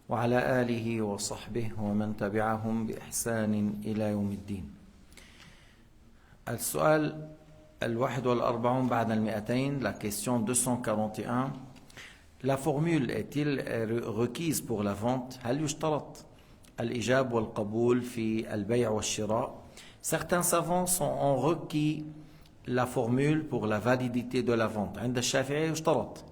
وعلى آله وصحبه ومن تبعهم بإحسان إلى يوم الدين. السؤال 41 بعد 200, la question 241. La formule est-il requise pour la vente? هل يشترط الإجاب والقبول في البيع والشراء? Certains savants ont requis la formule pour la validité de la vente. عند الشافعي يشترط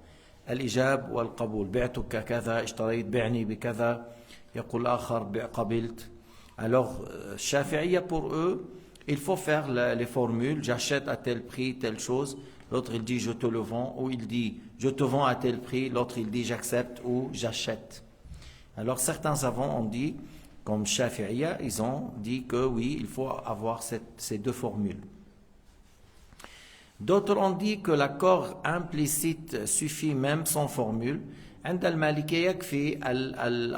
الإجاب والقبول. بعتك كذا، اشتريت، بعني بكذا. يقول الآخر قبلت. Alors, Shafi'iyya pour eux, il faut faire les formules. J'achète à tel prix telle chose. L'autre il dit je te le vends, ou il dit je te vends à tel prix. L'autre il dit j'accepte ou j'achète. Alors certains savants ont dit, comme Shafi'iyya, ils ont dit que oui, il faut avoir ces deux formules. D'autres ont dit que l'accord implicite suffit même sans formule. عند المالكية يكفي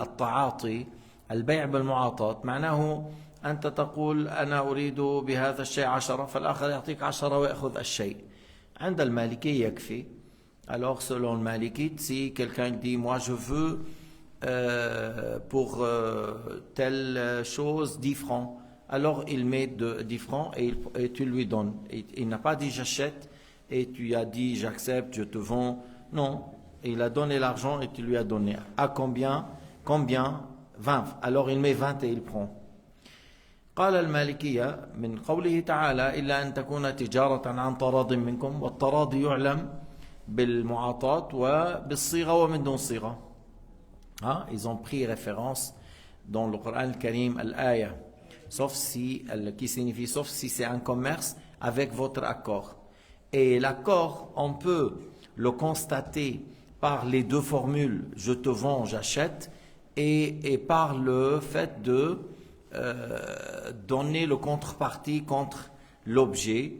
التعاطي البيع بالمعاطاة. معناه أنت تقول أنا أريد بهذا الشيء 10 فالآخر يعطيك 10 ويأخذ الشيء. عند المالكية يكفي. Alors selon le malikite, si quelqu'un dit moi je veux pour telle chose 10 francs, alors il met 10 francs et tu lui donnes. Il n'a pas dit j'achète et tu as dit j'accepte, je te vends. Non, il a donné l'argent et tu lui as donné. À combien? 20. Alors il met 20 et il prend. قال المالكية من قوله تعالى إلا أن تكون تجارة عن تراض منكم والتراضي يعلم بالمعاطاة وبالصيغة ومن دون صيغة. Ils ont pris référence dans le Coran al-Karim al-Aya, sauf si, qui signifie sauf si c'est un commerce avec votre accord. Et l'accord, on peut le constater par les deux formules, je te vends, j'achète, et par le fait de donner le contrepartie contre l'objet.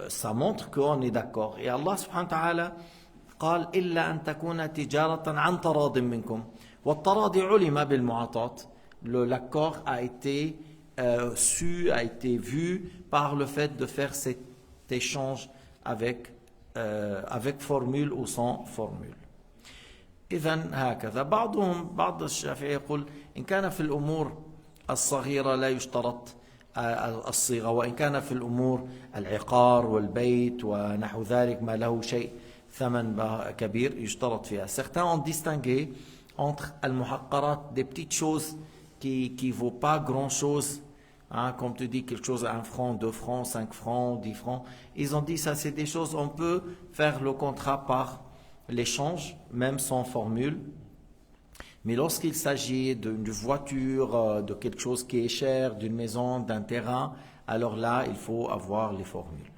Ça montre qu'on est d'accord. Et Allah subhanahu wa ta'ala قال إلا أن تكون تجارة عن تراض منكم والتراضي علم بالمعاطاة. L'accord a été a été vu par le fait de faire cet échange avec formule ou sans formule. إذن هكذا. بعض الشافعي يقول إن كان في الأمور الصغيرة لا يشترط الصيغة، وإن كان في الأمور العقار والبيت ونحو ذلك ما له شيء ثمن كبير يشترط فيها. Certains ont distingué entre al-muhaqqarat, des petites choses qui vaut pas grand chose, comme tu dis quelque chose à 1 franc, 2 francs, 5 francs, 10 francs. Ils ont dit ça c'est des choses on peut faire le contrat par l'échange même sans formule. Mais lorsqu'il s'agit d'une voiture, de quelque chose qui est cher, d'une maison, d'un terrain, alors là il faut avoir les formules.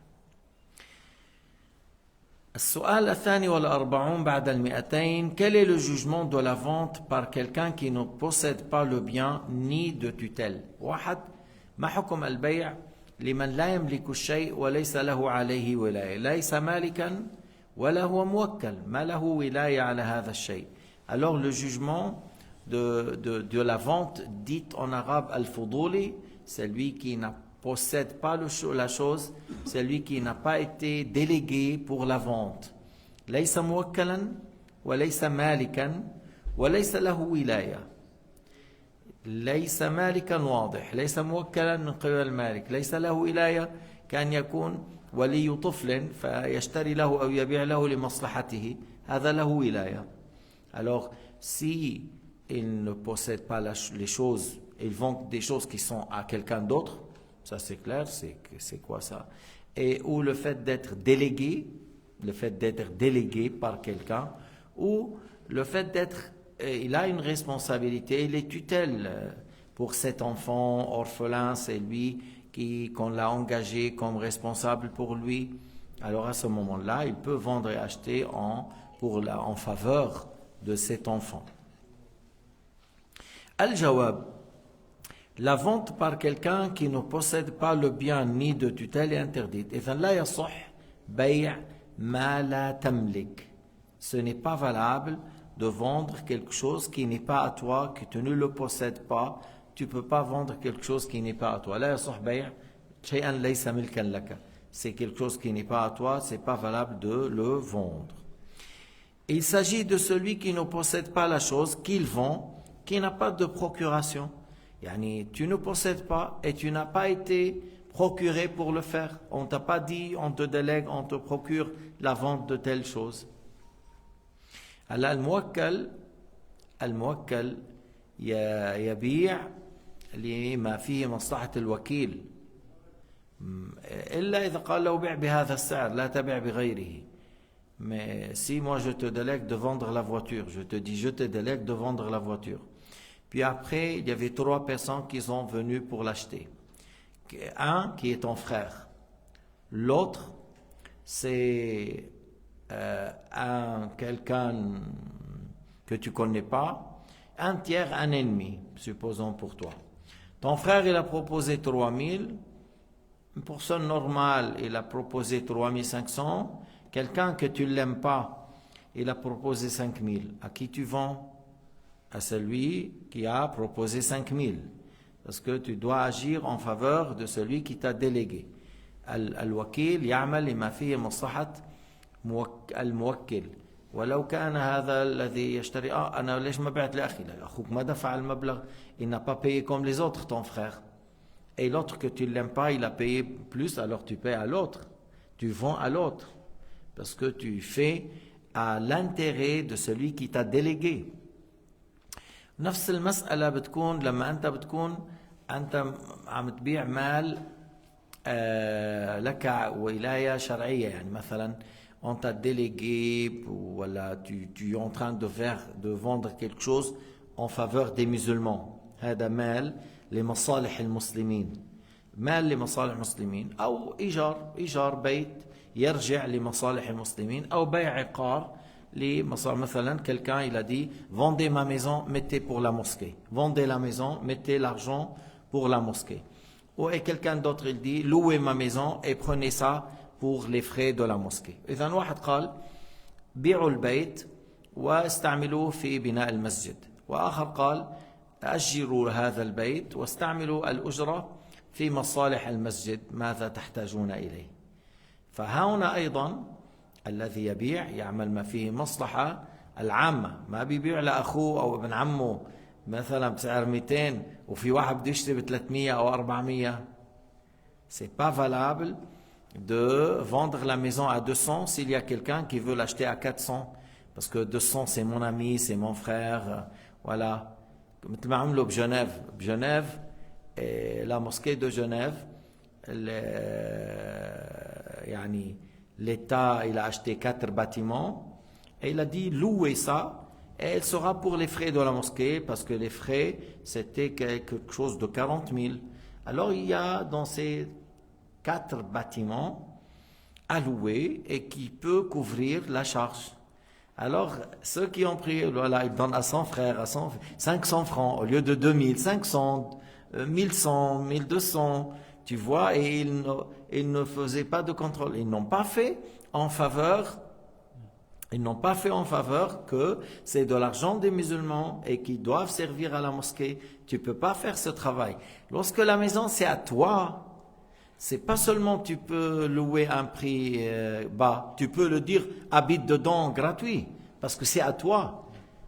السؤال 42 بعد 200. Quel est le jugement de la vente par quelqu'un qui ne possède pas le bien ni de tutelle? واحد ما حكم البيع لمن لا يملك الشيء وليس له عليه ولاية، ليس مالكا ولا هو موكل، ما له ولاية على هذا الشيء. Alors le jugement de la vente dite en arabe al-fuduli, c'est lui qui n'a possède pas la chose, c'est lui qui n'a pas été délégué pour la vente. ليس موكلا وليس مالكا وليس له ولاية. ليس مالكا واضح، ليس موكلا من قبل المالك، ليس له ولاية كان يكون ولي طفل فيشتري له أو يبيع له لمصلحته، هذا له ولاية. Alors si il ne possède pas les choses, il vend des choses qui sont à quelqu'un d'autre, ça c'est clair, c'est quoi ça? Et ou le fait d'être délégué par quelqu'un, ou le fait d'être, il a une responsabilité, il est tutelle pour cet enfant orphelin, c'est lui qu'on l'a engagé comme responsable pour lui. Alors à ce moment-là, il peut vendre et acheter en faveur de cet enfant. Al-Jawab. La vente par quelqu'un qui ne possède pas le bien ni de tutelle est interdite. إذن لا يصح بيع ما لا تملك. Ce n'est pas valable de vendre quelque chose qui n'est pas à toi, que tu ne le possèdes pas. Tu ne peux pas vendre quelque chose qui n'est pas à toi. لا يصح بيع شيئا ليس ملكا لك. C'est quelque chose qui n'est pas à toi, c'est pas valable de le vendre. Il s'agit de celui qui ne possède pas la chose qu'il vend qui n'a pas de procuration. Yani, tu ne possèdes pas et tu n'as pas été procuré pour le faire. On t'a pas dit, on te délègue, on te procure la vente de telle chose. Alors, الموكل يبيع لما فيه مصلحة الوكيل إلا إذا قال له بيع بهذا السعر لا تبيع بغيره. Mais si moi je te délègue de vendre la voiture, je te dis je te délègue de vendre la voiture. Puis après, il y avait 3 personnes qui sont venues pour l'acheter. Un qui est ton frère. L'autre, c'est quelqu'un que tu connais pas. Un tiers, un ennemi, supposons pour toi. Ton frère, il a proposé 3000. Une personne normale, il a proposé 3500. Quelqu'un que tu ne l'aimes pas, il a proposé 5000. À qui tu vends? À celui qui a proposé 5000. Parce que tu dois agir en faveur de celui qui t'a délégué. الوكيل يعمل لما فيه مصلحة الموكل. ولو كان هذا الذي يشتري أنا ليش ما بعت لأخي؟ أخوك ما دفع المبلغ. Il n'a pas payé comme les autres, ton frère. Et l'autre que tu ne l'aimes pas, il a payé plus, alors tu payes à l'autre. Tu vends à l'autre. Parce que tu fais à l'intérêt de celui qui t'a délégué. نفس المسألة بتكون لما أنت بتكون أنت عم تبيع مال لك ولاية شرعية. يعني مثلا on t'a délégué voilà, tu es en train de vendre quelque chose en faveur des musulmans. هذا مال لمصالح المسلمين. مال لمصالح المسلمين أو إيجار بيت يرجع لمصالح المسلمين أو بيع عقار لمصالح. مثلا quelqu'un il a dit vendez ma maison, mettez pour la mosquée. Vendez la maison, mettez l'argent pour la mosquée. Ou et quelqu'un d'autre il dit louez ma maison et prenez ça pour les frais de la mosquée. إذن واحد قال بيعوا البيت واستعملوه في بناء المسجد. وآخر قال أجروا هذا البيت واستعملوا الأجرة في مصالح المسجد ماذا تحتاجون إليه. فهنا أيضا الذي يبيع يعمل ما فيه مصلحة العامة. ما بيبيع لأخوه أو ابن عمه مثلا بسعر 200 وفي واحد بده يشتري ب 300 أو 400. C'est pas valable de vendre la maison à 200 s'il y a quelqu'un qui veut l'acheter à 400. Parce que 200 c'est mon ami, c'est mon frère. Voilà. مثل ما عملوا بجنيف la mosquée de Genève, يعني l'État il a acheté 4 bâtiments et il a dit louez ça et elle sera pour les frais de la mosquée parce que les frais c'était quelque chose de 40 000. Alors il y a dans ces 4 bâtiments à louer et qui peut couvrir la charge. Alors ceux qui ont pris, voilà, ils donnent à son frère, 500 francs au lieu de 2000, 500, 1100, 1200, tu vois, et ils ne faisaient pas de contrôle. Ils n'ont pas fait en faveur que c'est de l'argent des musulmans et qu'ils doivent servir à la mosquée. Tu peux pas faire ce travail. Lorsque la maison c'est à toi, c'est pas seulement tu peux louer un prix bas, tu peux le dire habite dedans gratuit parce que c'est à toi.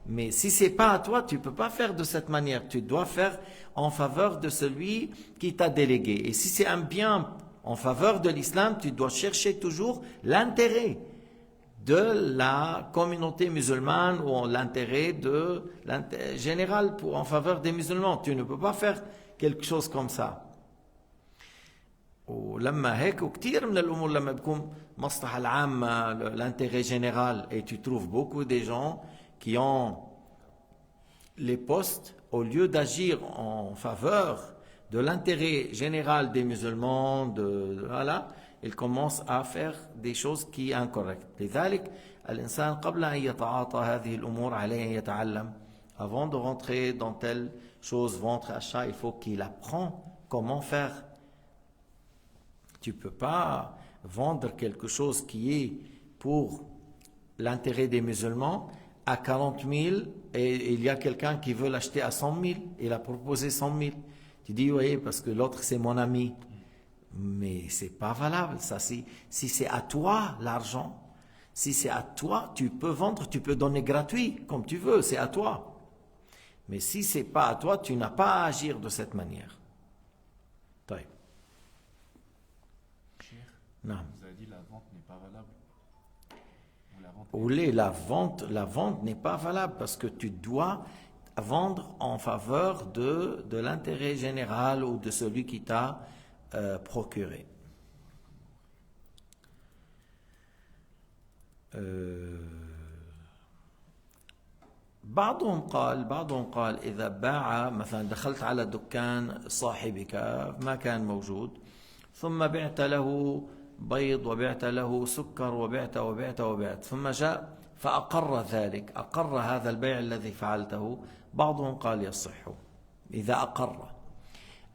Mais si c'est pas à toi, tu peux pas faire de cette manière. Tu dois faire en faveur de celui qui t'a délégué. Et si c'est un bien en faveur de l'islam, tu dois chercher toujours l'intérêt de la communauté musulmane ou l'intérêt général en faveur des musulmans. Tu ne peux pas faire quelque chose comme ça. ولما هيك وكثير من الأمور لما بيكون مصلحة العامة l'intérêt général et tu trouves beaucoup de gens qui ont les postes au lieu d'agir en faveur de l'intérêt général des musulmans voilà, ils commencent à faire des choses qui sont incorrectes. لذلك الإنسان قبل أن يتعاطى هذه الأمور عليه أن يتعلم. Avant de rentrer dans telle chose, vente, achat, il faut qu'il apprend comment faire. Tu ne peux pas vendre quelque chose qui est pour l'intérêt des musulmans à 40 000 et il y a quelqu'un qui veut l'acheter à 100 000. Il a proposé 100 000. Tu dis, oui, parce que l'autre, c'est mon ami. Mais ce n'est pas valable. Ça, si c'est à toi l'argent, si c'est à toi, tu peux vendre, tu peux donner gratuit, comme tu veux, c'est à toi. Mais si ce n'est pas à toi, tu n'as pas à agir de cette manière. طيب. Cheikh, Non. vous avez dit la vente n'est pas valable. Ou la vente Ou la vente n'est pas valable parce que tu dois vendre en faveur de l'intérêt général ou de celui qui t'a procuré. بعضهم قال إذا باع مثلا دخلت على دكان صاحبك ما كان موجود ثم بعت له بيض وبعت له سكر وبعت ثم جاء فأقر ذلك أقر هذا البيع الذي فعلته بعضهم قال يصح إذا أقر.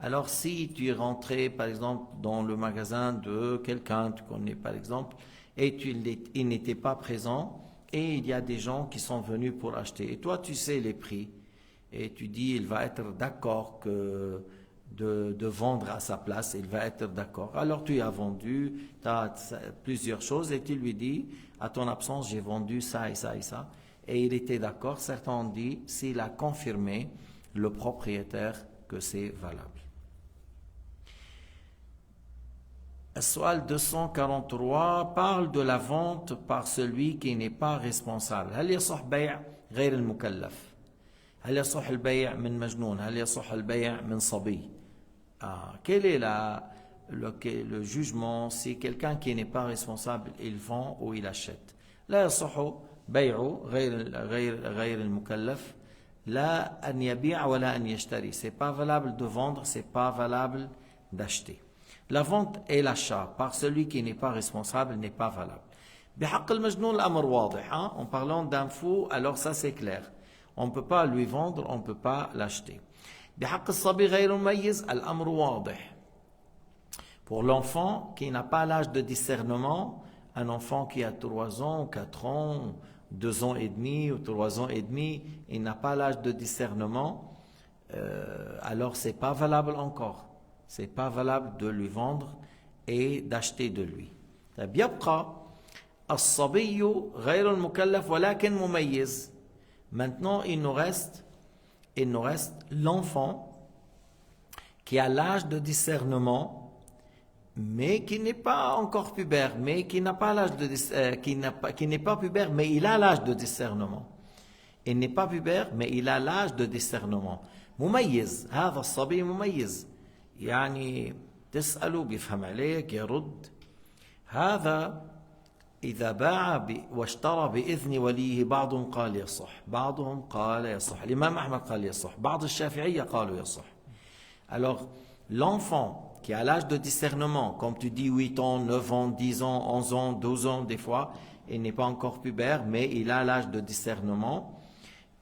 Alors si tu es rentré par exemple dans le magasin de quelqu'un que tu connais par exemple et il n'était pas présent et il y a des gens qui sont venus pour acheter et toi tu sais les prix et tu dis il va être d'accord que de vendre à sa place, il va être d'accord. Alors tu as vendu, tu as plusieurs choses et tu lui dis, à ton absence, j'ai vendu ça et ça et ça. Et il était d'accord. Certains ont dit, s'il a confirmé le propriétaire que c'est valable. السؤال 243 parle de la vente par celui qui n'est pas responsable. هل يصح بيع غير المكلف؟ هل يصح البيع من مجنون؟ هل يصح البيع من صبي؟ Quel est le jugement si quelqu'un qui n'est pas responsable, il vend ou il achète? لا يصح بيع غير المكلف لا أن يبيع ولا أن يشتري. C'est pas valable de vendre, c'est pas valable d'acheter. La vente et l'achat par celui qui n'est pas responsable n'est pas valable. بحق المجنون الأمر واضح. En parlant d'un fou, alors ça c'est clair. On ne peut pas lui vendre, on ne peut pas l'acheter. بحق الصبي غير المميز الأمر واضح. Pour l'enfant qui n'a pas l'âge de discernement, un enfant qui a 3 ans, 4 ans, 2 ans et demi ou 3 ans et demi, il n'a pas l'âge de discernement, alors c'est pas valable encore. C'est pas valable de lui vendre et d'acheter de lui. يبقى الصبي غير المكلف ولكن مميز. Maintenant, il nous reste l'enfant qui a l'âge de discernement, mais qui n'est pas encore pubère, mais qui n'a pas l'âge de qui n'est pas pubère, mais il a l'âge de discernement. Il n'est pas pubère, mais il a l'âge de discernement. مميز. هذا الصبي مميز. يعني تسأله بيفهم عليك يرد. هذا إذا باع واشترى بإذن وليه بعضهم قال يصح بعضهم قال يصح. الإمام أحمد قال يصح بعض الشافعية قالوا يصح. Alors l'enfant qui a l'âge de discernement, comme tu dis 8 ans, 9 ans, 10 ans, 11 ans, 12 ans des fois, il n'est pas encore pubère, mais il a l'âge de discernement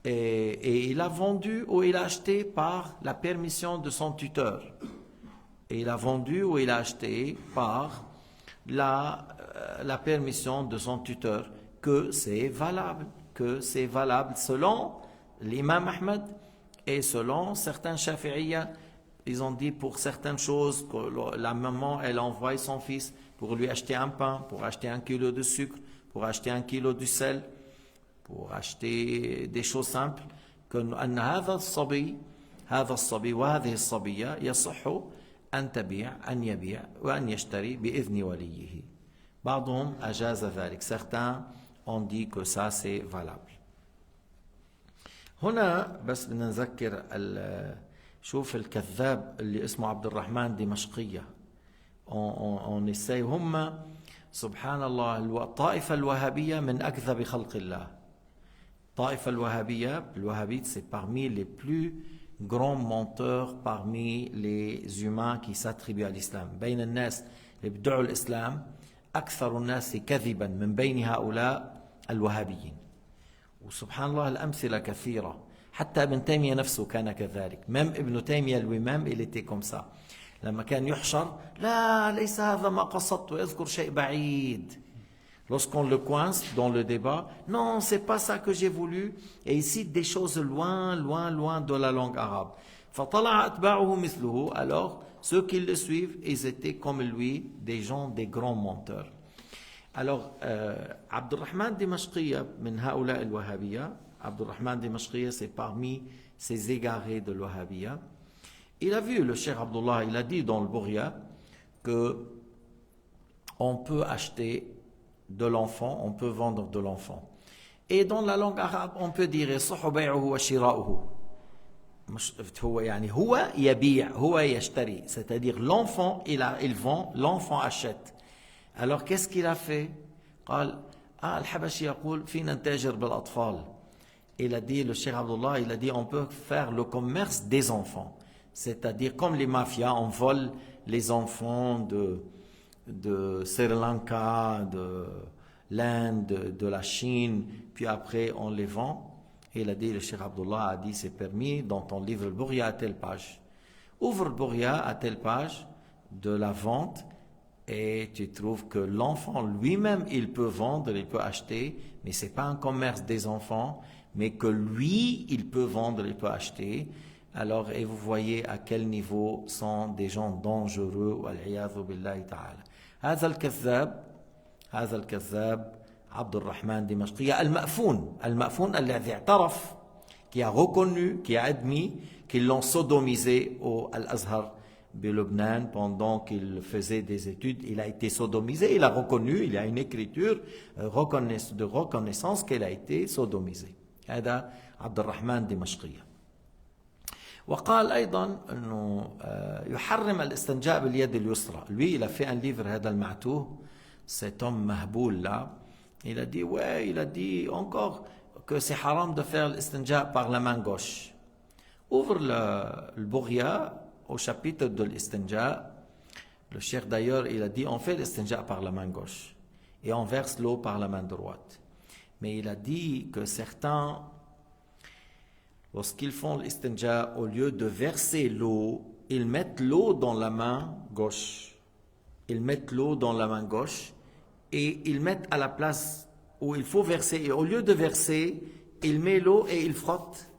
et il a vendu ou il a acheté par la permission de son tuteur. Et il a vendu ou il a acheté par la permission de son tuteur, que c'est valable selon l'imam Ahmed et selon certains Shafi'iyya. Ils ont dit pour certaines choses que la maman elle envoie son fils pour lui acheter un pain, pour acheter 1 kilo de sucre, pour acheter 1 kilo de sel, pour acheter des choses simples, que أن هذا الصبي وهذه الصبية يصح أن تبيع أن يبيع وأن يشتري بإذن وليه. بعضهم أجاز ذلك. Certains ont dit que ça c'est valable. هنا بس بدنا نذكر شوف الكذاب اللي اسمه عبد الرحمن دمشقية. on essaie هم سبحان الله الطائفة الوهابية من أكذب خلق الله. الطائفة الوهابية c'est parmi les plus grands menteurs parmi les humains qui s'attribuent à l'islam. بين الناس اللي بيدعوا الإسلام أكثر الناس كذبا من بين هؤلاء الوهابيين. وسبحان الله الأمثلة كثيرة. حتى ابن تيمية نفسه كان كذلك. même ابن تيمية lui-même il était comme ça. لما كان يحشر لا ليس هذا ما قصدت ويذكر شيء بعيد. Lorsqu'on le coince dans le débat, non, c'est pas ça que j'ai voulu, et il cite des choses loin de la langue arabe. فطلع أتباعه مثله. Alors, ceux qui le suivent, ils étaient comme lui, des gens, des grands menteurs. Alors, عبد الرحمن دمشقية من هؤلاء الوهابية Abdurrahman Dimashqiya, c'est parmi ces égarés de l'Wahhabiyya. Il a vu, le Cheikh Abdullah, il a dit dans le Bourya que on peut acheter de l'enfant, on peut vendre de l'enfant. Et dans la langue arabe, on peut dire يصح بيعه وشراؤه. هو يعني هو يبيع هو يشتري, c'est-à-dire l'enfant il vend, l'enfant achète. Alors qu'est-ce qu'il a fait? قال الحبشي يقول فينا نتاجر بالأطفال. Il a dit, le Cheikh Abdullah, il a dit on peut faire le commerce des enfants, c'est-à-dire comme les mafias, on vole les enfants de Sri Lanka, de l'Inde, de la Chine, puis après on les vend. Et il a dit, le Cheikh Abdullah a dit, c'est permis dans ton livre le Bourya à telle page. Ouvre le Bourya à telle page de la vente et tu trouves que l'enfant lui-même, il peut vendre, il peut acheter, mais ce n'est pas un commerce des enfants, mais que lui, il peut vendre, il peut acheter. Alors, et vous voyez à quel niveau sont des gens dangereux. Wal-iyadhu billahi ta'ala. هذا الكذاب عبد الرحمن دمشقي المأفون الذي اعترف, qui a reconnu, qui a admis qu'ils l'ont sodomisé au Al-Azhar de Lebanon pendant qu'il faisait des études. Il a été sodomisé, il a reconnu, il y a une écriture de reconnaissance qu'il a été sodomisé. هذا عبد الرحمن دمشقي. وقال أيضا أنه يحرم الاستنجاء باليد اليسرى. Lui, il a fait un livre, هذا المعتوه, cet homme mahboul là. Il a dit, ouais, il a dit encore que c'est haram de faire l'istinja par la main gauche. Ouvre le Bourya au chapitre de l'istinja. Le cheikh d'ailleurs, il a dit, on fait l'istinja par la main gauche et on verse l'eau par la main droite. Mais il a dit que certains, lorsqu'ils font l'istinja, au lieu de verser l'eau, ils mettent l'eau dans la main gauche. Ils mettent l'eau dans la main gauche. Et ils mettent à la place où il faut verser. Et au lieu de verser, il met l'eau et il frotte.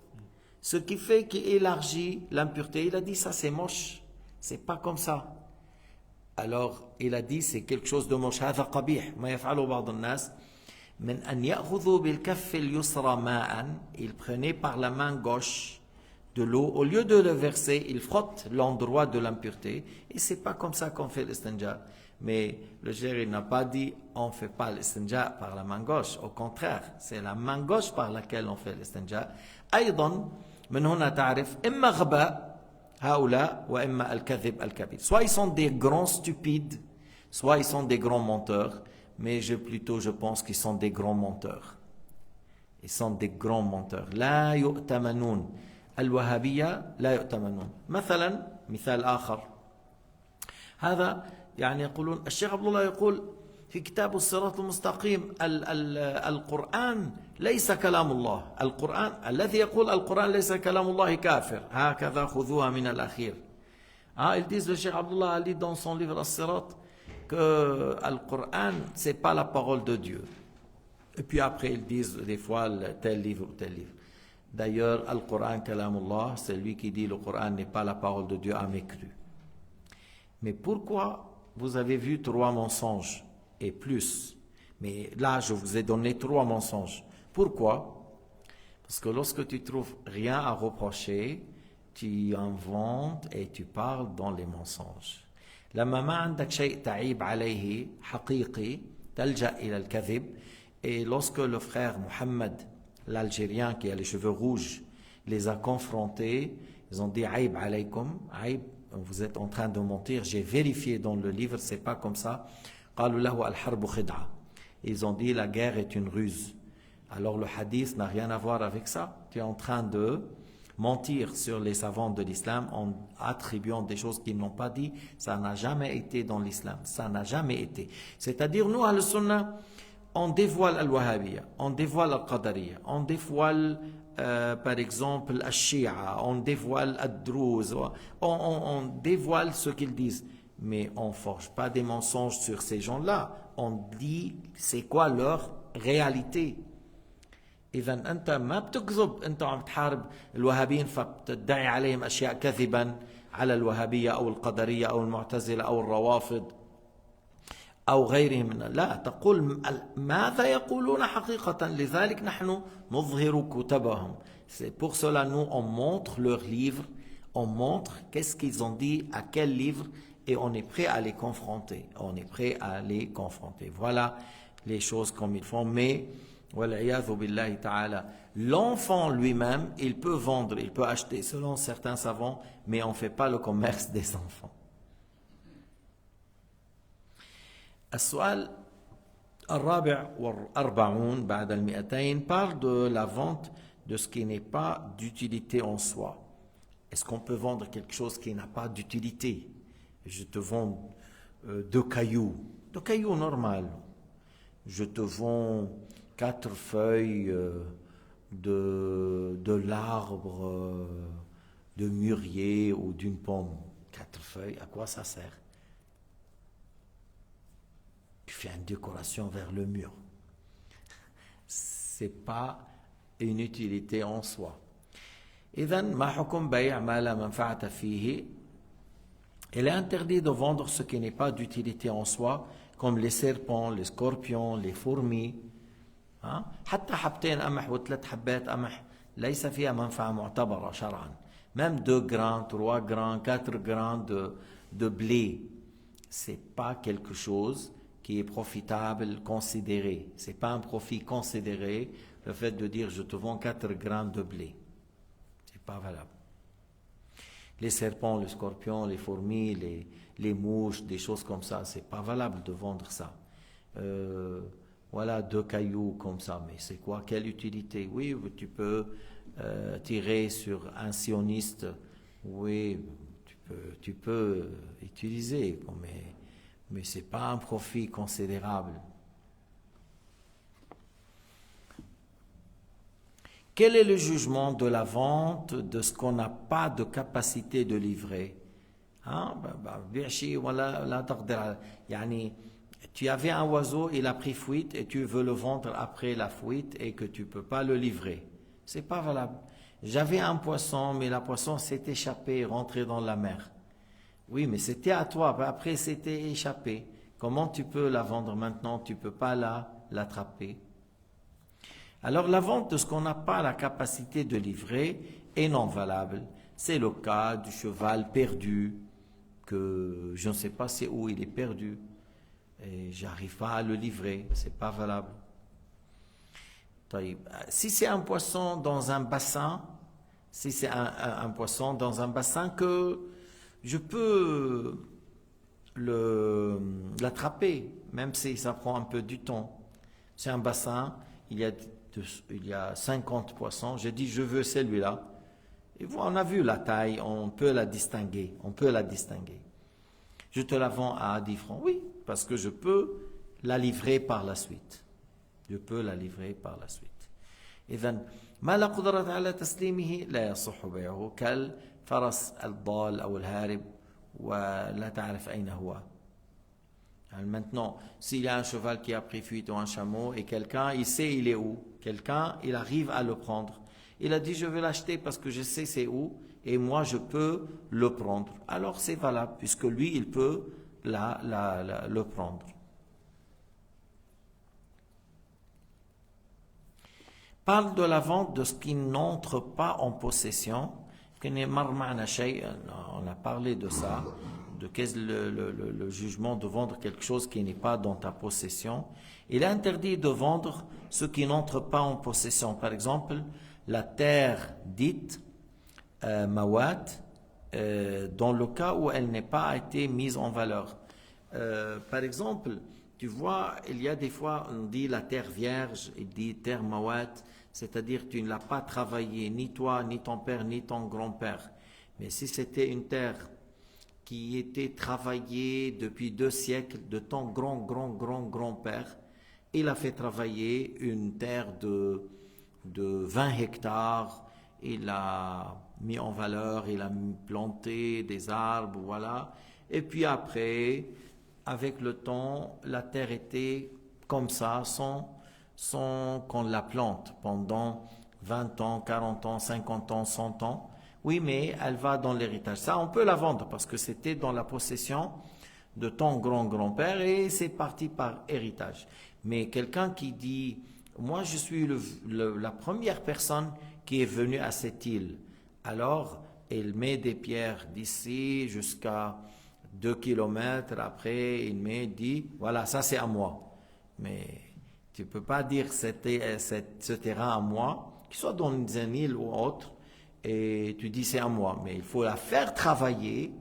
Ce qui fait qu'il élargit l'impureté. Il a dit ça c'est moche. C'est pas comme ça. Alors il a dit c'est quelque chose de moche. هذا قبيح ما يفعله بعض الناس من أن يأخذوا بالكف اليسرى ماء. Il prenait par la main gauche de l'eau. Au lieu de le verser, il frotte l'endroit de l'impureté. Et c'est pas comme ça qu'on fait l'istinja. Mais le cheikh n'a pas dit on ne fait pas l'istinja par la main gauche. Au contraire, c'est la main gauche par laquelle on fait l'istinja. أيضا من هنا تعرف إما غباء هؤلاء وإما الكذب الكبير. Soit ils sont des grands stupides, soit ils sont des grands menteurs. Mais je pense qu'ils sont des grands menteurs. Ils sont des grands menteurs. لا يؤتمنون. الوهابية لا يؤتمنون. مثلا مثال آخر. هذا يعني يقولون الشيخ عبد الله يقول في كتاب الصراط المستقيم القرآن ليس كلام الله. القرآن الذي يقول القرآن ليس كلام الله كافر. هكذا خذوها من الأخير. Ils disent, le Cheikh Abdullah a dit dans son livre As-Sirat que le Coran c'est pas la parole de Dieu. Et puis après ils disent des fois tel livre ou tel livre. D'ailleurs, le Coran kalamullah, c'est lui qui dit le Coran n'est pas la parole de Dieu à mécru. Mais pourquoi vous avez vu 3 mensonges et plus? Mais là, je vous ai donné 3 mensonges. Pourquoi? Parce que lorsque tu trouves rien à reprocher, tu inventes et tu parles dans les mensonges. لما ما عندك شيء تعيب عليه حقيقي تلجأ إلى الكذب. Et lorsque le frère Mohammed, l'Algérien qui a les cheveux rouges, les a confrontés, ils ont dit عيب عليكم, عيب, vous êtes en train de mentir, j'ai vérifié dans le livre, c'est pas comme ça. قالوا له الحرب خدعة. Ils ont dit la guerre est une ruse. Alors le hadith n'a rien à voir avec ça. Tu es en train de mentir sur les savants de l'islam en attribuant des choses qu'ils n'ont pas dit. Ça n'a jamais été dans l'islam. Ça n'a jamais été. C'est-à-dire, nous, al-Sunnah, on dévoile al-Wahhabiyya, on dévoile al-Qadariyya, on dévoile, par exemple, al-Shia, on dévoile al-Druze, on dévoile ce qu'ils disent. Mais on ne forge pas des mensonges sur ces gens-là. On dit c'est quoi leur réalité. إذا أنت ما بتكذب، أنت عم تحارب الوهابيين فبتدعي عليهم أشياء كذبا على الوهابية أو القدرية أو المعتزلة أو الروافض أو غيره من لا تقول ماذا يقولون حقيقة لذلك نحن نظهر كتبهم. C'est pour cela nous on montre leurs livres, on montre qu'est-ce qu'ils ont dit à quel livre et on est prêt à les confronter. On est prêt à les confronter. Voilà les choses comme ils font. Mais wal'iyadhu billahi ta'ala, l'enfant lui-même, il peut vendre, il peut acheter selon certains savants, mais on ne fait pas le commerce des enfants. السؤال الرابع والأربعون بعد المئتين parle de la vente de ce qui n'est pas d'utilité en soi. Est-ce qu'on peut vendre quelque chose qui n'a pas d'utilité? Je te vends deux cailloux normal. Je te vends 4 feuilles de l'arbre de mûrier ou d'une pomme. 4 feuilles, à quoi ça sert? Tu fais une décoration vers le mur. C'est pas une utilité en soi. إذن ما حكم بيع ما لا منفعة فيه? Il est interdit de vendre ce qui n'est pas d'utilité en soi, comme les serpents, les scorpions, les fourmis. حتى حبتين قمح و3 حبات قمح ليس فيها منفعة معتبرة شرعا. Même 2 grains, 3 grains, 4 grains de blé, c'est pas quelque chose qui est profitable, considéré. C'est pas un profit considéré, le fait de dire je te vends 4 grains de blé. C'est pas valable. Les serpents, les scorpions, les fourmis, les mouches, des choses comme ça, c'est pas valable de vendre ça. Voilà 2 cailloux comme ça, mais c'est quoi? Quelle utilité? Oui, tu peux tirer sur un sioniste, oui, tu peux utiliser, mais ce n'est pas un profit considérable. Quel est le jugement de la vente de ce qu'on n'a pas de capacité de livrer? Tu avais un oiseau, il a pris fuite et tu veux le vendre après la fuite et que tu ne peux pas le livrer. Ce n'est pas valable. J'avais un poisson, mais le poisson s'est échappé, rentré dans la mer. Oui, mais c'était à toi, après c'était échappé. Comment tu peux la vendre maintenant? Tu ne peux pas l'attraper. Alors la vente de ce qu'on n'a pas la capacité de livrer est non valable. C'est le cas du cheval perdu, que je ne sais pas c'est où il est perdu. Et j'arrive pas à le livrer, c'est pas valable. Si c'est un poisson dans un bassin, si c'est un poisson dans un bassin que je peux l'attraper, même si ça prend un peu du temps. C'est un bassin, il y a 50 poissons, j'ai dit je veux celui-là. Et voilà, on a vu la taille, on peut la distinguer, Je te la vends à 10 francs, oui, parce que je peux la livrer par la suite. إذن ما لا قدرة على تسليمه لا يصح بيعه كالفرس الضال أو الهارب ولا تعرف أين هو. Maintenant, s'il y a un cheval qui a pris fuite ou un chameau et quelqu'un, il sait il est où, quelqu'un, il arrive à le prendre. Il a dit je vais l'acheter parce que je sais c'est où et moi je peux le prendre. Alors c'est valable puisque lui il peut le prendre. Parle de la vente de ce qui n'entre pas en possession. On a parlé de ça, de qu'est-ce le jugement de vendre quelque chose qui n'est pas dans ta possession. Il est interdit de vendre ce qui n'entre pas en possession. Par exemple, la terre dite mawat, dans le cas où elle n'est pas été mise en valeur. Par exemple, tu vois, il y a des fois, on dit la terre vierge, il dit terre mawat, c'est-à-dire tu ne l'as pas travaillé, ni toi, ni ton père, ni ton grand-père. Mais si c'était une terre qui était travaillée depuis 2 siècles de ton grand-grand-grand-grand-père, il a fait travailler une terre de 20 hectares, il a mis en valeur, il a planté des arbres, voilà. Et puis après, avec le temps, la terre était comme ça, sans qu'on la plante pendant 20 ans, 40 ans, 50 ans, 100 ans. Oui, mais elle va dans l'héritage. Ça, on peut la vendre parce que c'était dans la possession de ton grand-grand-père et c'est parti par héritage. Mais quelqu'un qui dit, moi je suis la première personne qui est venue à cette île, alors il met des pierres d'ici jusqu'à 2 kilomètres, après il dit, voilà, ça c'est à moi. Mais tu ne peux pas dire ce terrain à moi, qu'il soit dans une île ou autre, et tu dis c'est à moi. Mais il faut la faire travailler.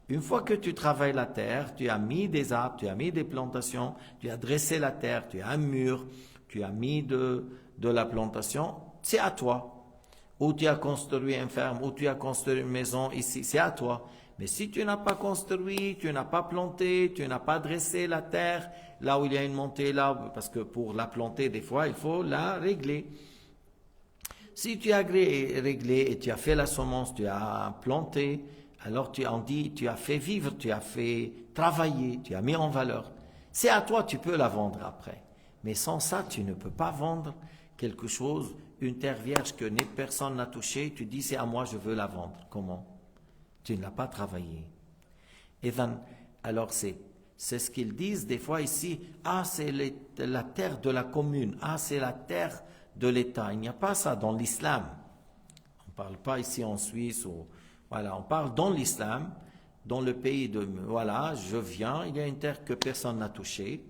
Une fois que tu travailles la terre, tu as mis des arbres, tu as mis des plantations, tu as dressé la terre, tu as un mur, tu as mis de la plantation, c'est à toi. Ou tu as construit une ferme, ou tu as construit une maison ici, c'est à toi. Mais si tu n'as pas construit, tu n'as pas planté, tu n'as pas dressé la terre, là où il y a une montée, là, parce que pour la planter, des fois, il faut la régler. Si tu as réglé et tu as fait la semence, tu as planté, alors tu as fait vivre, tu as fait travailler, tu as mis en valeur. C'est à toi, tu peux la vendre après. Mais sans ça, tu ne peux pas vendre quelque chose, une terre vierge que personne n'a touchée, tu dis c'est à moi, je veux la vendre. Comment? Tu ne l'as pas travaillé. Et alors c'est ce qu'ils disent des fois ici, ah c'est la terre de la commune, ah c'est la terre de l'État. Il n'y a pas ça dans l'islam. On ne parle pas ici en Suisse, voilà, on parle dans l'islam, dans le pays de, voilà, je viens, il y a une terre que personne n'a touchée,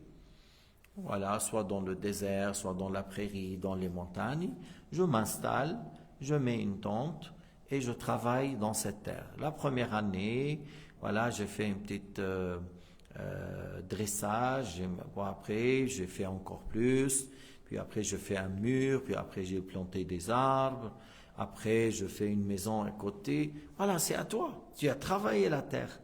voilà, soit dans le désert, soit dans la prairie, dans les montagnes, je m'installe, je mets une tente et je travaille dans cette terre. La première année, voilà, j'ai fait une petite dressage, bon, après j'ai fait encore plus, puis après je fais un mur, puis après j'ai planté des arbres, après je fais une maison à côté. Voilà, c'est à toi, tu as travaillé la terre.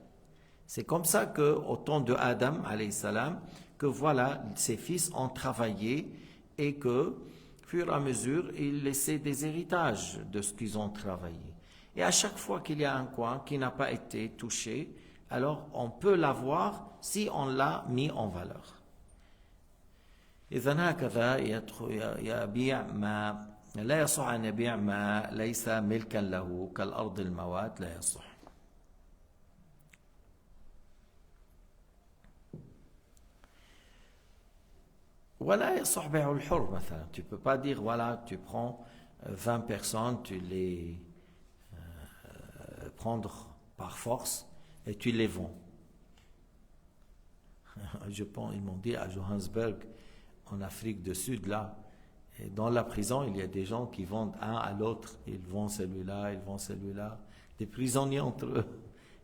C'est comme ça qu'au temps de Adam, alayhi salam, que voilà, ses fils ont travaillé et que, au fur et à mesure, ils laissaient des héritages de ce qu'ils ont travaillé. Et à chaque fois qu'il y a un coin qui n'a pas été touché, alors on peut l'avoir si on l'a mis en valeur. إذن هكذا يبيع ما لا يصح أن يبيع ما ليس ملكا له كالأرض الموات لا يصح. ولا يصح بيع الحر مثلا. Tu peux pas dire voilà, tu prends 20 personnes, tu les prendre par force et tu les vends. Je pense, ils m'ont dit à Johannesburg, en Afrique du Sud, là, et dans la prison, il y a des gens qui vendent un à l'autre. Ils vendent celui-là, ils vendent celui-là. Des prisonniers entre eux.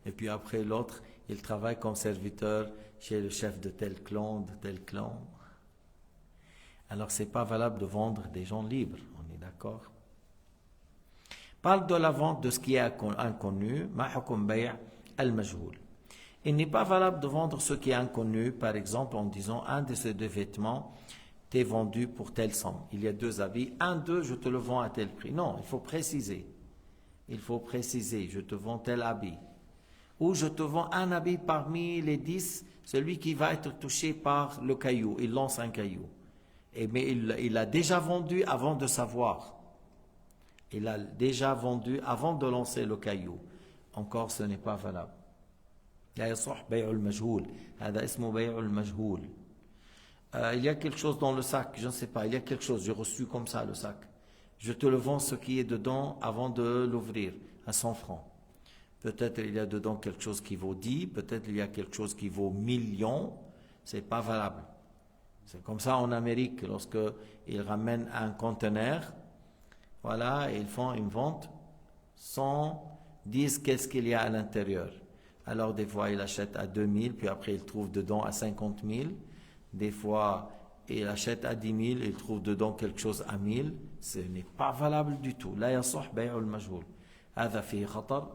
Et puis après, l'autre, il travaille comme serviteur chez le chef de tel clan, de tel clan. Alors, c'est pas valable de vendre des gens libres. On est d'accord? Parle de la vente de ce qui est inconnu. Ma hukum bay' al-majhoul. Il n'est pas valable de vendre ce qui est inconnu, par exemple en disant un de ces deux vêtements t'est vendu pour telle somme. Il y a 2 habits, un d'eux je te le vends à tel prix. Non, il faut préciser. Il faut préciser, je te vends tel habit. Ou je te vends un habit parmi les 10, celui qui va être touché par le caillou. Il lance un caillou. Mais il l'a déjà vendu avant de savoir. Il a déjà vendu avant de lancer le caillou. Encore, ce n'est pas valable. لا يصح بيع المجهول هذا اسمه بيع المجهول. Il y a quelque chose dans le sac, je ne sais pas, il y a quelque chose, j'ai reçu comme ça le sac. Je te le vends ce qui est dedans avant de l'ouvrir, à 100 francs. Peut-être il y a dedans quelque chose qui vaut 10, peut-être il y a quelque chose qui vaut millions, c'est pas valable. C'est comme ça en Amérique, lorsque ils ramènent un conteneur, voilà, et ils font une vente sans dire qu'est-ce qu'il y a à l'intérieur. Alors des fois il achète à 2000, puis après il trouve dedans à 50 000. Des fois il achète à 10 000, il trouve dedans quelque chose à 1000. Ce n'est pas valable du tout. لا يصح بيع المجهول. هذا فيه خطر.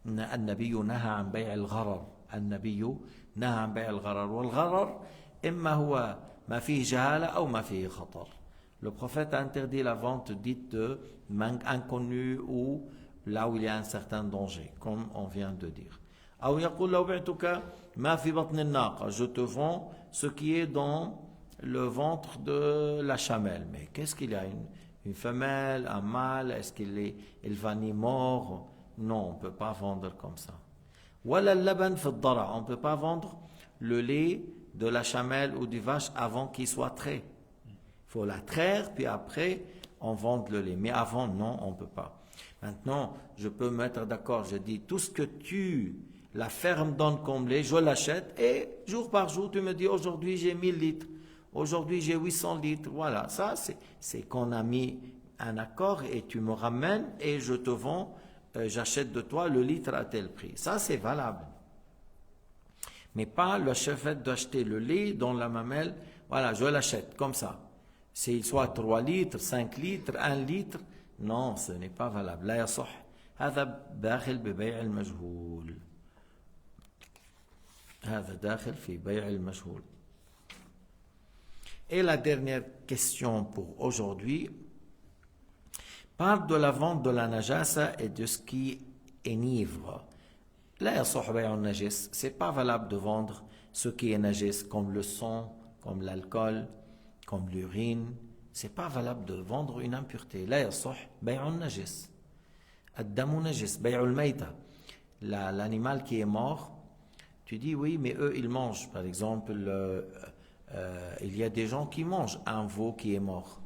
النبي نهى عن بيع الغرر. النبي نهى عن بيع الغرر. والغرر إما هو ما فيه جهالة أو ما فيه خطر. Le prophète a interdit la vente dite de manque inconnu ou là où il y a un certain danger, comme on vient de dire. أو يقول لو بعتك ما في بطن الناقة. Je te vends ce qui est dans le ventre de la chamelle. Mais qu'est-ce qu'il y a? Une femelle, un mâle? Est-ce il va ni mort? Non, on ne peut pas vendre comme ça. ولا اللبن في الضرع. On ne peut pas vendre le lait de la chamelle ou du vache avant qu'il soit trait. Il faut la traire, puis après, on vend le lait. Mais avant, non, on ne peut pas. Maintenant, je peux me mettre d'accord. Je dis, tout ce que la ferme donne comme lait, je l'achète. Et jour par jour, tu me dis, aujourd'hui, j'ai 1000 litres. Aujourd'hui, j'ai 800 litres. Voilà, ça, c'est qu'on a mis un accord et tu me ramènes et je te vends, j'achète de toi le litre à tel prix. Ça, c'est valable. Mais pas le fait d'acheter le lait dans la mamelle. Voilà, je l'achète comme ça. S'il soit 3 litres, 5 litres, 1 litre, non, ce n'est pas valable. لا يصح. هذا داخل ببيع المجهول. هذا داخل في بيع المجهول. Et la dernière question pour aujourd'hui parle de la vente de la najasa et de ce qui enivre. لا يصح بيع النجس. C'est pas valable de vendre ce qui est najis, comme le sang, comme l'alcool, comme l'urine. C'est pas valable de vendre une impureté. لا يصح بيع النجس. الدم نجس. بيع الميتة. L'animal qui est mort, tu dis oui, mais eux ils mangent. Par exemple, il y a des gens qui mangent un veau qui est mort.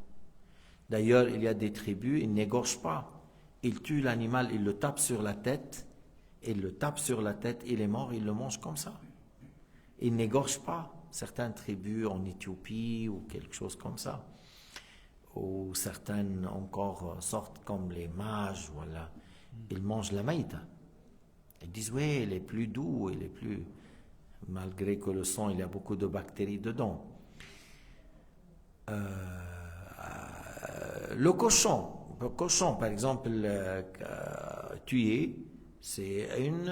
D'ailleurs, il y a des tribus, ils n'égorgent pas. Ils tuent l'animal, ils le tapent sur la tête. Ils le tapent sur la tête, il est mort, ils le mangent comme ça. Ils n'égorgent pas. Certaines tribus en Éthiopie ou quelque chose comme ça. Ou certaines encore sortent comme les mages, voilà. Ils mangent la maïta. Ils disent, oui, il est plus doux, il est plus... Malgré que le sang, il y a beaucoup de bactéries dedans. Le cochon, par exemple, tué, c'est une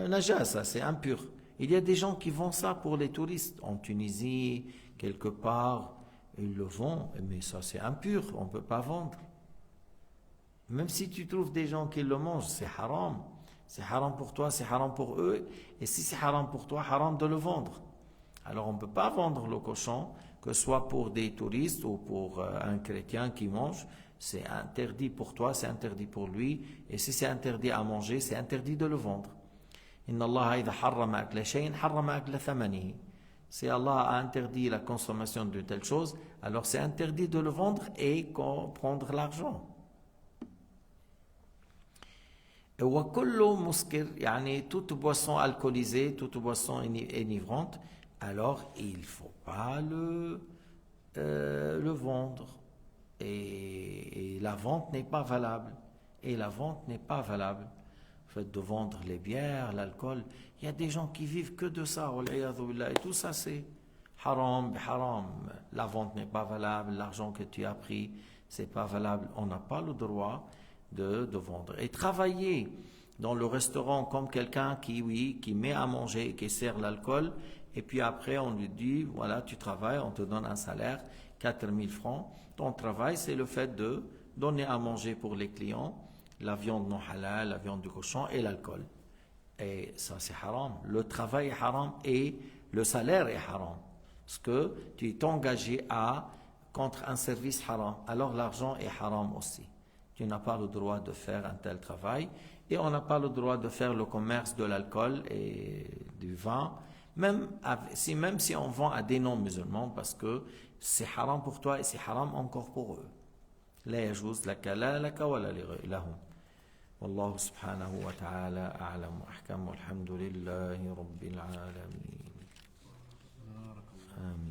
najasa, c'est impur. Il y a des gens qui vendent ça pour les touristes. En Tunisie, quelque part, ils le vendent, mais ça c'est impur, on ne peut pas vendre. Même si tu trouves des gens qui le mangent, c'est haram. C'est haram pour toi, c'est haram pour eux. Et si c'est haram pour toi, haram de le vendre. Alors on ne peut pas vendre le cochon, que ce soit pour des touristes ou pour un chrétien qui mange. C'est interdit pour toi, c'est interdit pour lui. Et si c'est interdit à manger, c'est interdit de le vendre. Inna Allah idha harrama akla shay'in harrama akla thamanihi. Si Allah a interdit la consommation de telle chose, alors c'est interdit de le vendre et prendre l'argent. وكل مسكر يعني toute boisson alcoolisée, toute boisson enivrante, alors il ne faut pas le vendre. Et la vente n'est pas valable. Et la vente n'est pas valable. Le fait de vendre les bières, l'alcool, il y a des gens qui vivent que de ça. Et tout ça c'est haram, haram. La vente n'est pas valable, l'argent que tu as pris, c'est pas valable. On n'a pas le droit de vendre. Et travailler dans le restaurant comme quelqu'un qui met à manger et qui sert l'alcool, et puis après on lui dit, voilà, tu travailles, on te donne un salaire, 4000 francs. Ton travail, c'est le fait de donner à manger pour les clients, la viande non halal, la viande du cochon et l'alcool. Et ça, c'est haram. Le travail est haram et le salaire est haram. Parce que tu es engagé contre un service haram. Alors l'argent est haram aussi. Tu n'as pas le droit de faire un tel travail. Et on n'a pas le droit de faire le commerce de l'alcool et du vin, même si on vend à des non-musulmans, parce que c'est haram pour toi et c'est haram encore pour eux. لا يجوز لك لا لك ولا لهم. والله سبحانه وتعالى أعلم وأحكم والحمد لله رب العالمين. آمين.